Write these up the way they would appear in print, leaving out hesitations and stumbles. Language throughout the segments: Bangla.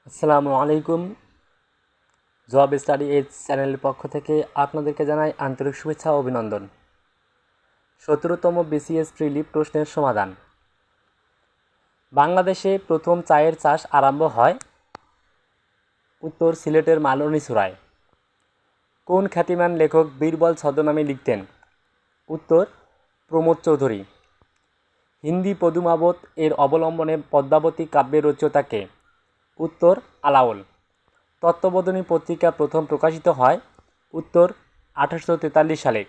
আসসালামু আলাইকুম। জব স্টাডি এজ চ্যানেলের পক্ষ থেকে আপনাদেরকে জানাই আন্তরিক শুভেচ্ছা ও অভিনন্দন। 17তম বিসিএস প্রিলি প্রশ্নের সমাধান। বাংলাদেশে প্রথম চায়ের চাষ আরম্ভ হয়? উত্তর সিলেটের মালনীছড়ায়। কোন খ্যাতিমান লেখক বীরবল ছদ্মনামে লিখতেন? উত্তর প্রমোদ চৌধুরী। হিন্দি পদুমাবত এর অবলম্বনে পদ্মাবতী কাব্যের রচয়িতা কে? উত্তর আলাওল। তত্ত্ববোধিনী পত্রিকা প্রথম প্রকাশিত হয়? উত্তর 1843 সালে।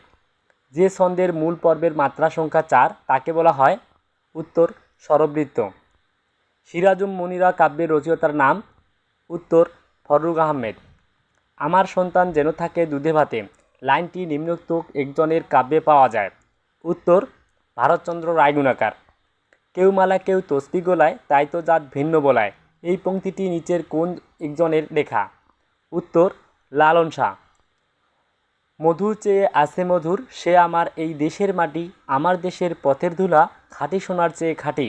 যে ছন্দের মূল পর্বের মাত্রা সংখ্যা 4 তাকে বলা হয়? উত্তর স্বরবৃত্ত। সিরাজুম মুনিরা কাব্যের রচয়িতার নাম? উত্তর ফররুখ আহমেদ। আমার সন্তান যেন থাকে দুধে ভাতে লাইনটি নিম্নোক্ত একজনের কাব্যে পাওয়া যায়? উত্তর ভারতচন্দ্র রায়গুণাকার। কেউ মালা কেউ তসবি গোলায় তাই তো জাত ভিন্ন বলায়, এই পংক্তিটি নিচের কোন একজনের লেখা? উত্তর লালন শাহ। মধুর চেয়ে আছে মধুর সে আমার এই দেশের মাটি, আমার দেশের পথের ধুলা খাঁটি সোনার চেয়ে খাঁটি,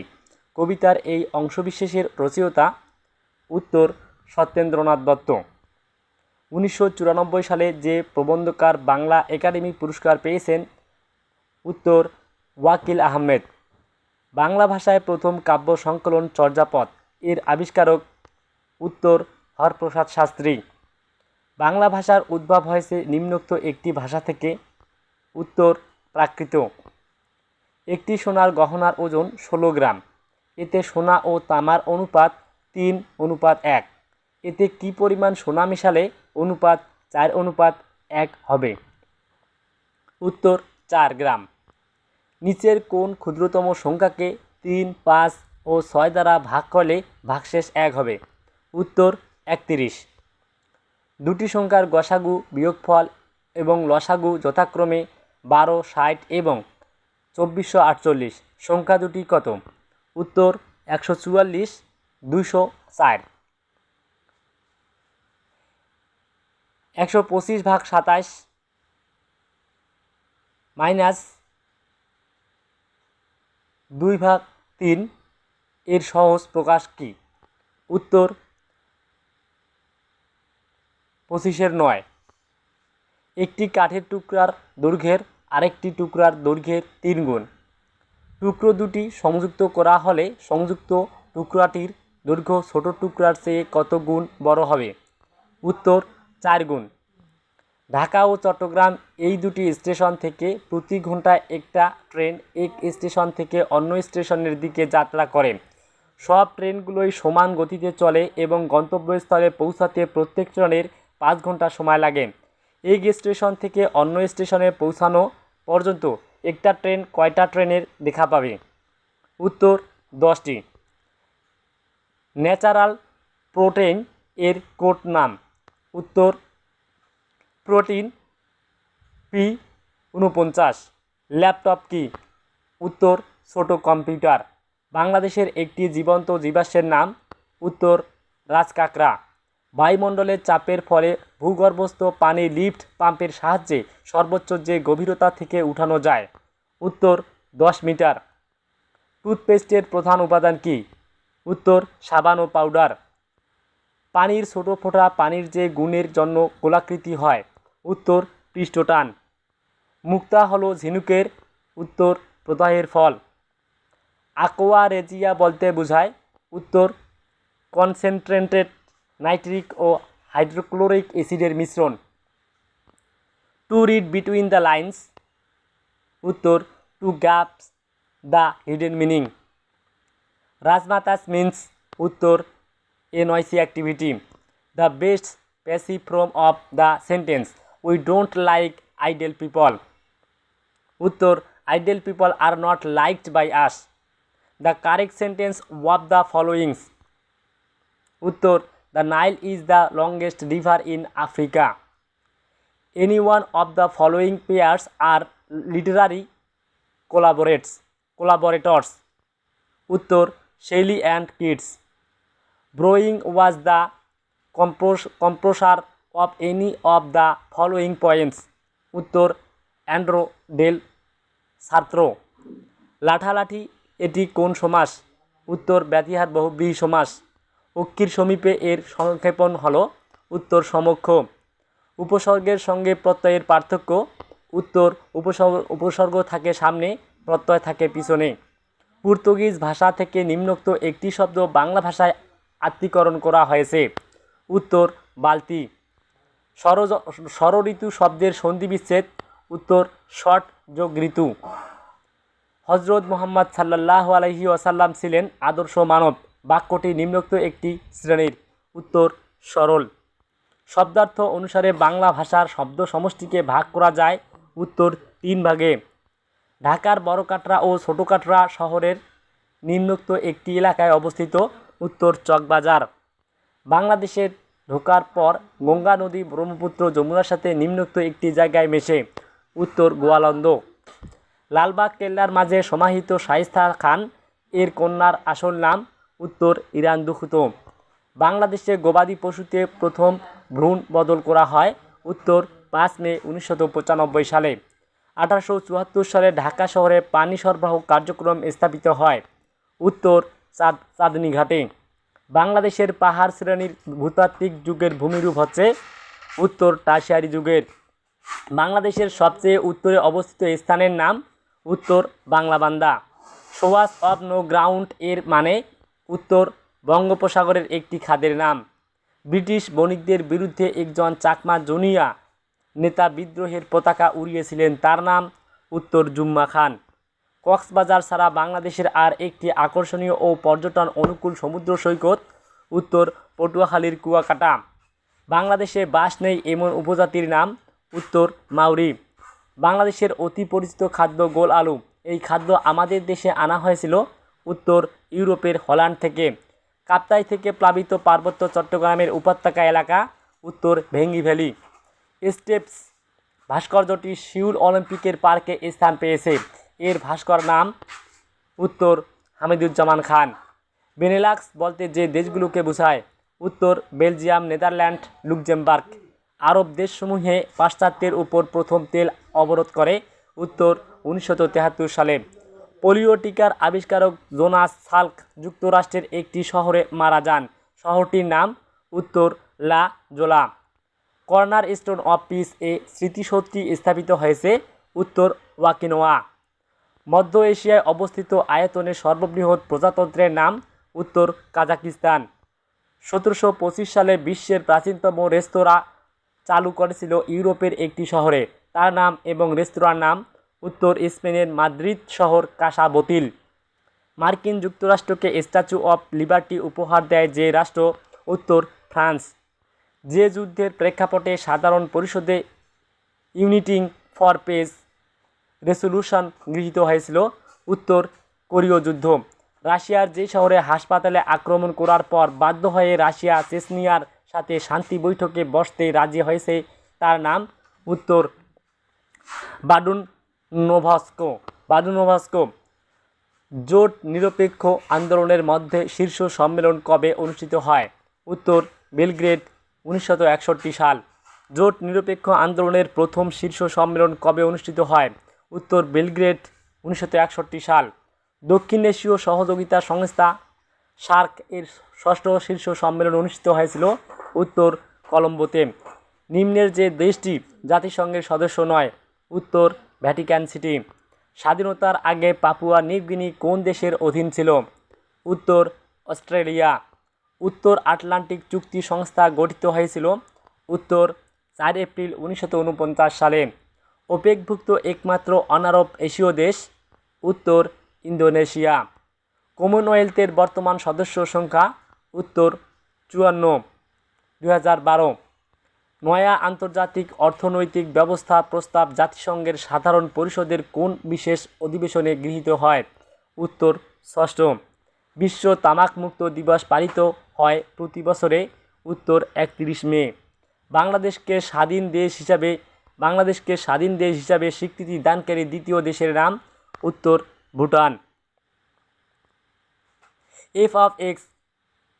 কবিতার এই অংশবিশেষের রচয়িতা? উত্তর সত্যেন্দ্রনাথ দত্ত। 1994 সালে যে প্রবন্ধকার বাংলা একাডেমি পুরস্কার পেয়েছেন? উত্তর ওয়াকিল আহমেদ। বাংলা ভাষায় প্রথম কাব্য সংকলন চর্যাপদ এর আবিষ্কারক? উত্তর হরপ্রসাদ শাস্ত্রী। বাংলা ভাষার উদ্ভব হয়েছে নিম্নোক্ত একটি ভাষা থেকে? উত্তর প্রাকৃত। একটি সোনার গহনার ওজন 16 গ্রাম, এতে সোনা ও তামার অনুপাত 3:1। এতে কি পরিমাণ সোনা মেশালে অনুপাত 4:1 হবে? উত্তর 4 গ্রাম। নিচের কোন ক্ষুদ্রতম সংখ্যাকে 3, 5 ও 6 দ্বারা ভাগ করলে ভাগশেষ 1 হবে? উত্তর 31। দুটি সংখ্যার গসাগু বিয়োগফল এবং লসাগু যথাক্রমে 12, 60 এবং 2448। সংখ্যা দুটি কত? উত্তর 144, 204। 125 ভাগ 27 মাইনাস 2 ভাগ 3 এর সহজ প্রকাশ কি? উত্তর 25/9। একটি কাঠের টুকরার দৈর্ঘ্যের আরেকটি টুকরার দৈর্ঘ্যের 3 গুণ। টুকরো দুটি সংযুক্ত করা হলে সংযুক্ত টুকরাটির দৈর্ঘ্য ছোট টুকরার চেয়ে কত গুণ বড় হবে? উত্তর 4 গুণ। ঢাকা ও চট্টগ্রাম এই দুটি স্টেশন থেকে প্রতি ঘন্টায় একটা ট্রেন এক স্টেশন থেকে অন্য স্টেশনের দিকে যাত্রা করে। সব ট্রেনগুলোই সমান গতিতে চলে এবং গন্তব্যস্থলে পৌঁছাতে প্রত্যেক ট্রেনের 5 ঘন্টা সময় লাগে। এক স্টেশন থেকে অন্য স্টেশনে পৌঁছানো পর্যন্ত একটা ট্রেন কয়টা ট্রেনের দেখা পাবে? উত্তর 10টি। ন্যাচারাল প্রোটিন এর কোড নাম? উত্তর প্রোটিন P49। ল্যাপটপ কি? উত্তর ছোট কম্পিউটার। বাংলাদেশের একটি জীবন্ত জীবাশ্মের নাম? উত্তর রাজকাঁকড়া। বায়ুমণ্ডলের চাপের ফলে ভূগর্ভস্থ পানি লিফট পাম্পের সাহায্যে সর্বোচ্চ যে গভীরতা থেকে উঠানো যায়? উত্তর 10 মিটার। টুথপেস্টের প্রধান উপাদান কি? উত্তর সাবান ও পাউডার। পানির ছোট ফোঁটা পানির যে গুণের জন্য গোলাকৃতি হয়? উত্তর পৃষ্ঠটান। মুক্তা হলো ঝিনুকের? উত্তর প্রদাহের ফল। aqua regia বলতে বোঝায়? উত্তর কনসেন্ট্রেটেড নাইট্রিক ও হাইড্রোক্লোরিক অ্যাসিডের মিশ্রণ। To read between the lines? উত্তর to gaps the hidden meaning. রাজমাতাস মিন্স? উত্তর a noisy activity. The best passive form of the sentence we don't like idle people? উত্তর idle people are not liked by us. The correct sentence of the followings? উত্তর the Nile is the longest river in Africa. Any one of the following pairs are literary collaborators? উত্তর Shelley and Keats. Browning was the composer of any of the following poems? উত্তর অ্যান্ড্রো ডেল সার্ত্রো। লাঠালাঠি এটি কোন সমাস? উত্তর ব্যতিহার বহুব্রীহি সমাস। অক্ষির সমীপে এর সংক্ষেপণ হলো উত্তর সমক্ষ। উপসর্গের সঙ্গে প্রত্যয়ের পার্থক্য: উত্তর উপসর্গ থাকে সামনে, প্রত্যয় থাকে পিছনে। পর্তুগিজ ভাষা থেকে নিম্নোক্ত একটি শব্দ বাংলা ভাষায় আত্মীকরণ করা হয়েছে। উত্তর বালতি। ষড়ঋতু শব্দের সন্ধিবিচ্ছেদ: উত্তর ষট যোগ ঋতু। হজরত মুহাম্মদ সাল্লাল্লাহু আলাইহি ওয়াসাল্লাম ছিলেন আদর্শ মানব। বাক্যটি নিম্নোক্ত একটি শ্রেণীর। উত্তর সরল। শব্দার্থ অনুসারে বাংলা ভাষার শব্দ সমষ্টিকে ভাগ করা যায়। উত্তর 3 ভাগে। ঢাকার বড় কাটরা ও ছোট কাটরা শহরের নিম্নোক্ত একটি এলাকায় অবস্থিত। উত্তর চকবাজার। বাংলাদেশে ঢোকার পর গঙ্গা নদী ব্রহ্মপুত্র যমুনার সাথে নিম্নোক্ত একটি জায়গায় মেশে। উত্তর গোয়ালন্দ। লালবাগ কেল্লার মাঝে সমাহিত শায়েস্তা খান এর কন্যার আসল নাম। উত্তর ইরান দুখুতো। বাংলাদেশে গবাদি পশুতে প্রথম ভ্রূণ বদল করা হয়। উত্তর 5 মে 1995 সালে। 1874 সালে ঢাকা শহরে পানি সরবরাহ কার্যক্রম স্থাপিত হয়। উত্তর চাঁদনী ঘাটে। বাংলাদেশের পাহাড় শ্রেণীর ভূতাত্ত্বিক যুগের ভূমিরূপ হচ্ছে। উত্তর টারশিয়ারি যুগের। বাংলাদেশের সবচেয়ে উত্তরে অবস্থিত স্থানের নাম। উত্তর বাংলাবান্ধা। সোয়াস অফ নো গ্রাউন্ড এর মানে। উত্তর বঙ্গোপসাগরের একটি খাদের নাম। ব্রিটিশ বণিকদের বিরুদ্ধে একজন চাকমা জুনিয়া নেতা বিদ্রোহের পতাকা উড়িয়েছিলেন, তার নাম। উত্তর জুম্মা খান। কক্সবাজার ছাড়া বাংলাদেশের আর একটি আকর্ষণীয় ও পর্যটন অনুকূল সমুদ্র সৈকত। উত্তর পটুয়াখালীর কুয়াকাটা। বাংলাদেশে বাস নেই এমন উপজাতির নাম। উত্তর মাউরি। বাংলাদেশের অতি পরিচিত খাদ্য গোল আলু। এই খাদ্য আমাদের দেশে আনা হয়েছিল। উত্তর ইউরোপের হল্যান্ড থেকে। কাপ্তাই থেকে প্লাবিত পার্বত্য চট্টগ্রামের উপত্যকা এলাকা। উত্তর ভেঙ্গি ভ্যালি। স্টেপস ভাস্কর্যটি সিউল অলিম্পিকের পার্কে স্থান পেয়েছে। এর ভাস্কর নাম। উত্তর হামিদুজ্জামান খান। বেনেলাক্স বলতে যে দেশগুলোকে বোঝায়। উত্তর বেলজিয়াম, নেদারল্যান্ড, লুক্সেমবার্গ। আরব দেশসমূহে পাশ্চাত্যের উপর প্রথম তেল অবরোধ করে। উত্তর 1973 সালে। পোলিও টিকার আবিষ্কারক জোনাস সাল্ক যুক্তরাষ্ট্রের একটি শহরে মারা যান। শহরটির নাম। উত্তর লা জোলা। কর্নার স্টোন অফ পিস এ স্মৃতিসৌধটি স্থাপিত হয়েছে। উত্তর ওয়াকিনোয়া। মধ্য এশিয়ায় অবস্থিত আয়তনে সর্ববৃহৎ প্রজাতন্ত্রের নাম। উত্তর কাজাকিস্তান। 1725 সালে বিশ্বের প্রাচীনতম রেস্তোরাঁ চালু করেছিল ইউরোপের একটি শহরে, তার নাম এবং রেস্তোরাঁর নাম। উত্তর স্পেনের মাদ্রিদ শহর কাসা বোতিল। মার্কিন যুক্তরাষ্ট্রকে স্ট্যাচু অফ লিবার্টি উপহার দেয় যে রাষ্ট্র। উত্তর ফ্রান্স। যে যুদ্ধের প্রেক্ষাপটে সাধারণ পরিষদে ইউনিটিং ফর পেস রেসলিউশন গৃহীত হয়েছিল। উত্তর কোরীয় যুদ্ধ। রাশিয়ার যে শহরে হাসপাতালে আক্রমণ করার পর বাধ্য হয়ে রাশিয়া চেচনিয়ার সাথে শান্তি বৈঠকে বসতে রাজি হয়েছে, তার নাম। উত্তর বাদুনোভস্ক। জোট নিরপেক্ষ আন্দোলনের মধ্যে শীর্ষ সম্মেলন কবে অনুষ্ঠিত হয়? উত্তর বেলগ্রেড, 1961 সাল। জোট নিরপেক্ষ আন্দোলনের প্রথম শীর্ষ সম্মেলন কবে অনুষ্ঠিত হয়? উত্তর বেলগ্রেড, 1961 সাল। দক্ষিণ এশীয় সহযোগিতা সংস্থা সার্ক এর 6ষ্ঠ শীর্ষ সম্মেলন অনুষ্ঠিত হয়েছিল। উত্তর কলম্বোতে। নিম্নের যে দেশটি জাতিসংঘের সদস্য নয়? উত্তর ভ্যাটিকান সিটি। স্বাধীনতার আগে পাপুয়া নিউগিনি কোন দেশের অধীন ছিল? উত্তর অস্ট্রেলিয়া। উত্তর আটলান্টিক চুক্তি সংস্থা গঠিত হয়েছিল। উত্তর 4 এপ্রিল 1949 সালে। ওপেকভুক্ত একমাত্র অনারব এশীয় দেশ? উত্তর ইন্দোনেশিয়া। কমনওয়েলথের বর্তমান সদস্য সংখ্যা? উত্তর 54। 2012। নয়া আন্তর্জাতিক অর্থনৈতিক ব্যবস্থা প্রস্তাব জাতিসংঘের সাধারণ পরিষদের কোন বিশেষ অধিবেশনে গৃহীত হয়? উত্তর 6ষ্ঠ। বিশ্ব তামাকমুক্ত দিবস পালিত হয় প্রতি বছরে? উত্তর 31 মে। বাংলাদেশকে স্বাধীন দেশ হিসাবে স্বীকৃতি দানকারী দ্বিতীয় দেশের নাম? উত্তর Bhutan. f of x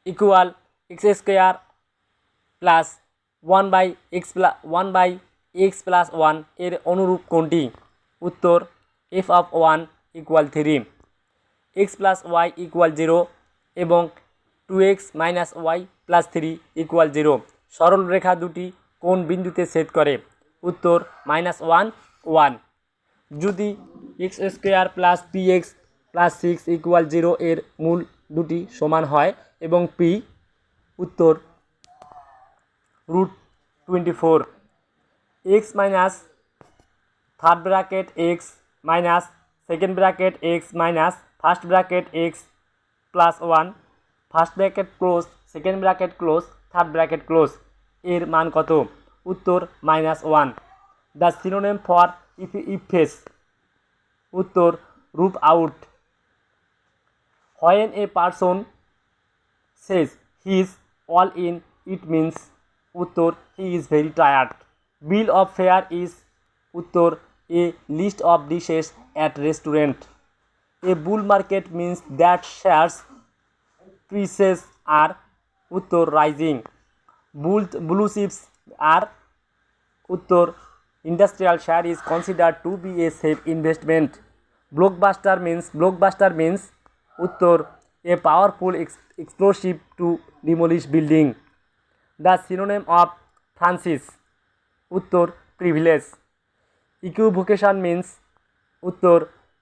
equal x square plus 1/x plus 1 এর অনুরূপ কোনটি? উত্তর f of 1 equal 3। x plus y equal 0 এবং 2x minus Y plus 3 equal 0। সরল রেখা দুটি কোন বিন্দুতে ছেদ করে? উত্তর -1 1। যদি x square plus P x plus 6 equal 0 এর মূল দুটি সমান হয় এবং পি, উত্তর √24। X minus third bracket x minus second bracket x minus first bracket x plus 1 first bracket close second bracket close third bracket close এর মান কত? উত্তর -1। দ্য সিনোনিম ফর ইফেস, উত্তর রুপ out. When a person says he is all in it means, উত্তর he is very tired. Bill of fare is, উত্তর a list of dishes at restaurant. A bull market means that shares prices are, উত্তর রাইজিং। ব্লু চিপস আর, উত্তর industrial share is considered to be a safe investment. Blockbuster means, উত্তর a powerful explosive to demolish building. The synonym of franchise, উত্তর প্রিভিলেজ। ইকুইভোকেশন মিনস, উত্তর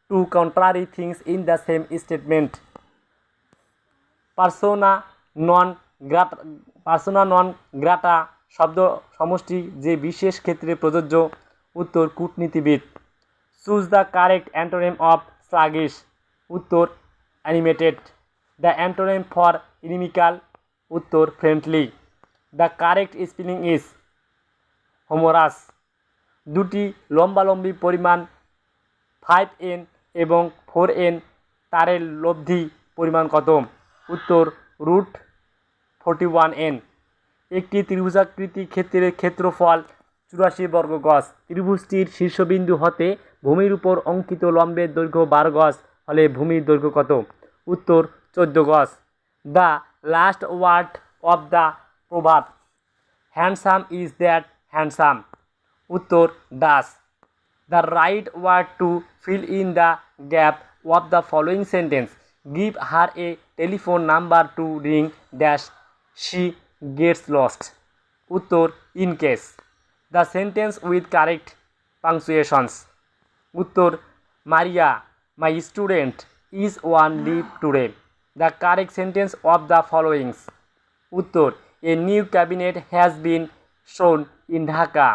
to contrary things in the same statement. Persona non grata শব্দ সমষ্টি যে বিশেষ ক্ষেত্রে প্রযোজ্য, উত্তর কূটনীতিবিদ। Choose the correct antonym of sluggish, উত্তর animated. The antonym for inimical, উত্তর friendly. The correct spelling is humorous. দুটি লম্বালম্বি পরিমাণ 5n এবং 4n তারের লব্ধি পরিমাণ কত? উত্তর √41n। একটি ত্রিভুজাকৃতি ক্ষেত্রের ক্ষেত্রফল 84 বর্গ গজ। ত্রিভুজটির শীর্ষবিন্দু হতে ভূমির উপর অঙ্কিত লম্বের দৈর্ঘ্য 12 গজ হলে ভূমির দৈর্ঘ্য কত? উত্তর 14 গজ। The last word of the proverb handsome is that handsome, উত্তর does. The right word to fill in the gap of the following sentence. Give her a telephone number to ring dash she gets lost, উত্তর in case. The sentence with correct punctuations, উত্তর Maria my student is one leave today. The correct sentence of the followings, উত্তর a new cabinet has been sworn in Dhaka.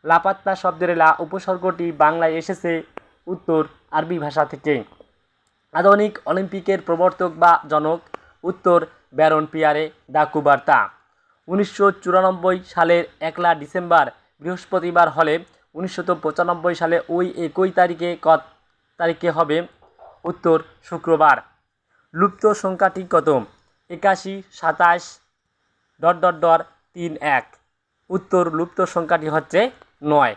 লাপাত্তা শব্দের লা উপসর্গটি বাংলায় এসেছে, উত্তর আরবি ভাষা থেকে। আধুনিক অলিম্পিকের প্রবর্তক বা জনক, উত্তর ব্যারন পিয়ারে দা কুবার্তা। 1994 সালের 1 ডিসেম্বর বৃহস্পতিবার হলে 1995 সালে ওই একই তারিখে হবে, উত্তর শুক্রবার। লুপ্ত সংখ্যাটি কত? 81 27 ... 31, উত্তর লুপ্ত সংখ্যাটি হচ্ছে 9।